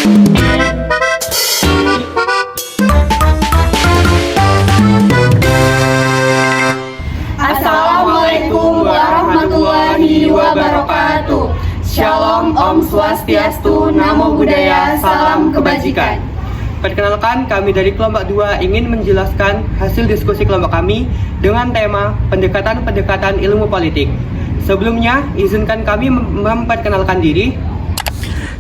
Assalamualaikum warahmatullahi wabarakatuh. Shalom, Om Swastiastu, Namo Buddhaya, Salam Kebajikan. Perkenalkan, kami dari kelompok 2 ingin menjelaskan hasil diskusi kelompok kami dengan tema pendekatan-pendekatan ilmu politik. Sebelumnya, izinkan kami memperkenalkan diri.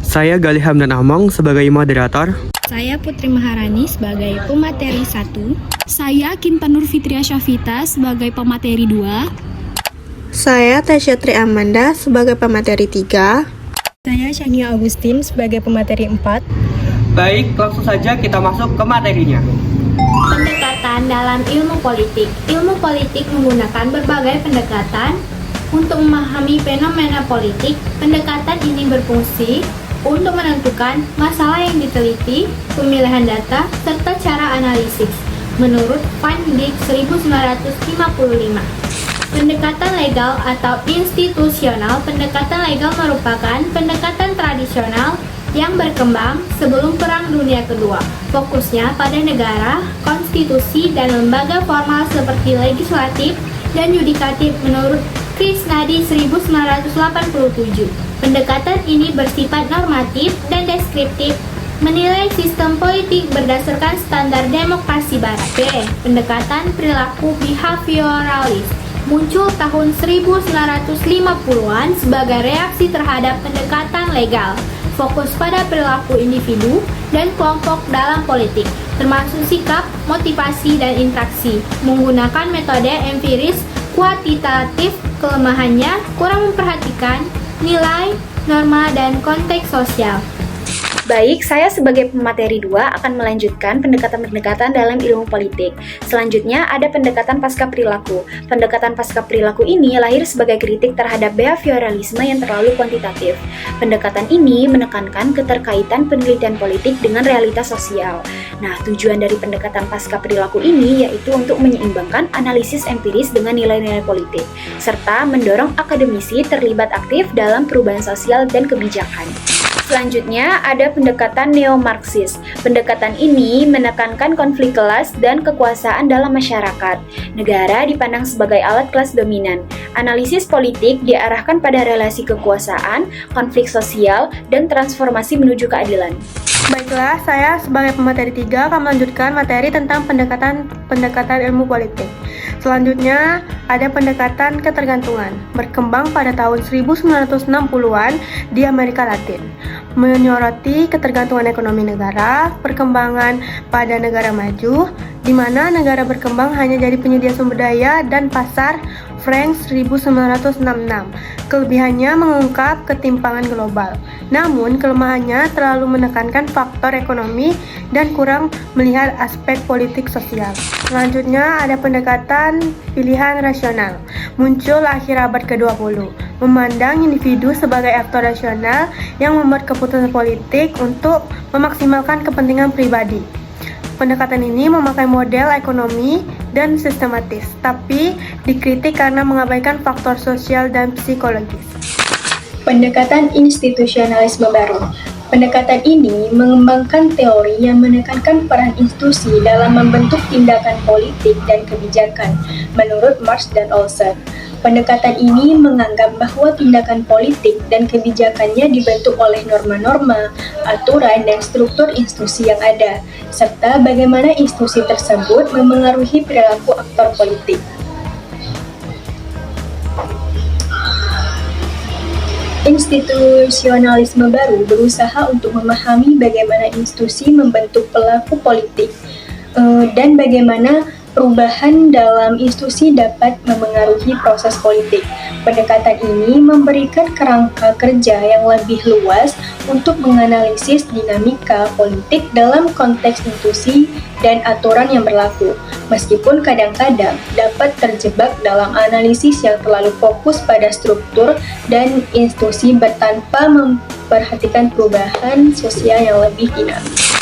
Saya Galih Hamdan Among sebagai moderator. Saya Putri Maharani sebagai pemateri 1. Saya Kinta Nur Fitria Syafita sebagai pemateri 2. Saya Tasya Tri Amanda sebagai pemateri 3. Saya Shania Agustin sebagai pemateri 4. Baik, langsung saja kita masuk ke materinya. Pendekatan dalam ilmu politik. Ilmu politik menggunakan berbagai pendekatan untuk memahami fenomena politik. Pendekatan ini berfungsi untuk menentukan masalah yang diteliti, pemilihan data, serta cara analisis. Menurut Van Dijk 1955. Pendekatan legal atau institusional. Pendekatan legal merupakan pendekatan tradisional yang berkembang sebelum Perang Dunia Kedua. Fokusnya pada negara, konstitusi, dan lembaga formal seperti legislatif dan yudikatif menurut Krishnadi 1987. Pendekatan ini bersifat normatif dan deskriptif, menilai sistem politik berdasarkan standar demokrasi barat. B. Pendekatan perilaku behavioralis muncul tahun 1950-an sebagai reaksi terhadap pendekatan legal. Fokus pada perilaku individu dan kelompok dalam politik, termasuk sikap, motivasi, dan interaksi. Menggunakan metode empiris kuantitatif, kelemahannya kurang memperhatikan nilai, norma, dan konteks sosial. Baik, saya sebagai pemateri 2 akan melanjutkan pendekatan-pendekatan dalam ilmu politik. Selanjutnya ada pendekatan pasca perilaku. Pendekatan pasca perilaku ini lahir sebagai kritik terhadap behavioralisme yang terlalu kuantitatif. Pendekatan ini menekankan keterkaitan penelitian politik dengan realitas sosial. Nah, tujuan dari pendekatan pasca perilaku ini yaitu untuk menyeimbangkan analisis empiris dengan nilai-nilai politik, serta mendorong akademisi terlibat aktif dalam perubahan sosial dan kebijakan. Selanjutnya ada pendekatan neo-Marxis. Pendekatan ini menekankan konflik kelas dan kekuasaan dalam masyarakat. Negara dipandang sebagai alat kelas dominan. Analisis politik diarahkan pada relasi kekuasaan, konflik sosial, dan transformasi menuju keadilan. Baiklah, saya sebagai pemateri 3 akan melanjutkan materi tentang pendekatan ilmu politik. Selanjutnya, ada pendekatan ketergantungan, berkembang pada tahun 1960-an di Amerika Latin, menyoroti ketergantungan ekonomi negara, perkembangan pada negara maju, di mana negara berkembang hanya jadi penyedia sumber daya dan pasar. Frank 1966. Kelebihannya mengungkap ketimpangan global, namun kelemahannya terlalu menekankan faktor ekonomi dan kurang melihat aspek politik sosial. Selanjutnya ada pendekatan pilihan rasional, muncul akhir abad ke-20, memandang individu sebagai aktor rasional yang membuat keputusan politik untuk memaksimalkan kepentingan pribadi. Pendekatan ini memakai model ekonomi dan sistematis, tapi dikritik karena mengabaikan faktor sosial dan psikologis. Pendekatan institusionalisme baru. Pendekatan ini mengembangkan teori yang menekankan peran institusi dalam membentuk tindakan politik dan kebijakan, menurut Marx dan Olson. Pendekatan ini menganggap bahwa tindakan politik dan kebijakannya dibentuk oleh norma-norma, aturan, dan struktur institusi yang ada, serta bagaimana institusi tersebut memengaruhi perilaku aktor politik. Institusionalisme baru berusaha untuk memahami bagaimana institusi membentuk pelaku politik dan bagaimana perubahan dalam institusi dapat memengaruhi proses politik. Pendekatan ini memberikan kerangka kerja yang lebih luas untuk menganalisis dinamika politik dalam konteks institusi dan aturan yang berlaku, meskipun kadang-kadang dapat terjebak dalam analisis yang terlalu fokus pada struktur dan institusi tanpa memperhatikan perubahan sosial yang lebih dinamis.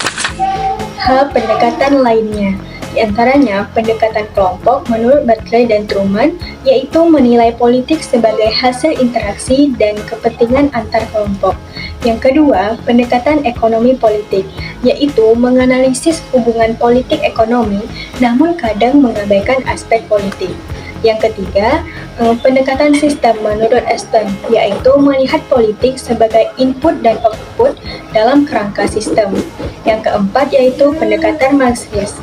Pendekatan lainnya Di antaranya, pendekatan kelompok menurut Barclay dan Truman, yaitu menilai politik sebagai hasil interaksi dan kepentingan antar kelompok. Yang kedua, pendekatan ekonomi politik, yaitu menganalisis hubungan politik ekonomi, namun kadang mengabaikan aspek politik. Yang ketiga, pendekatan sistem menurut Aston, yaitu melihat politik sebagai input dan output dalam kerangka sistem. Yang keempat yaitu pendekatan Marxis,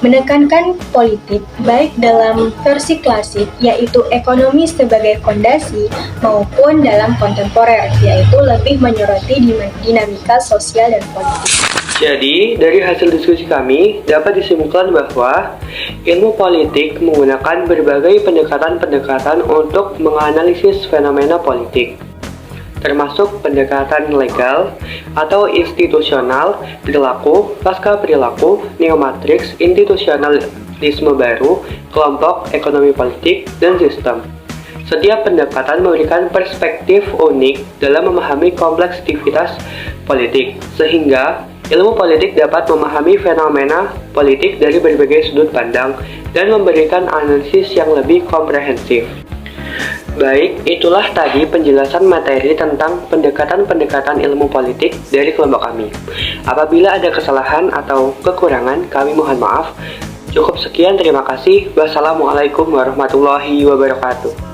menekankan politik baik dalam versi klasik, yaitu ekonomi sebagai fondasi, maupun dalam kontemporer, yaitu lebih menyoroti dinamika sosial dan politik. Jadi, dari hasil diskusi kami, dapat disimpulkan bahwa ilmu politik menggunakan berbagai pendekatan-pendekatan untuk menganalisis fenomena politik, termasuk pendekatan legal atau institusional, perilaku, pasca perilaku, neomatriks, institusionalisme baru, kelompok, ekonomi politik, dan sistem. Setiap pendekatan memberikan perspektif unik dalam memahami kompleksitas politik, sehingga ilmu politik dapat memahami fenomena politik dari berbagai sudut pandang dan memberikan analisis yang lebih komprehensif. Baik, itulah tadi penjelasan materi tentang pendekatan-pendekatan ilmu politik dari kelompok kami. Apabila ada kesalahan atau kekurangan, kami mohon maaf. Cukup sekian, terima kasih. Wassalamualaikum warahmatullahi wabarakatuh.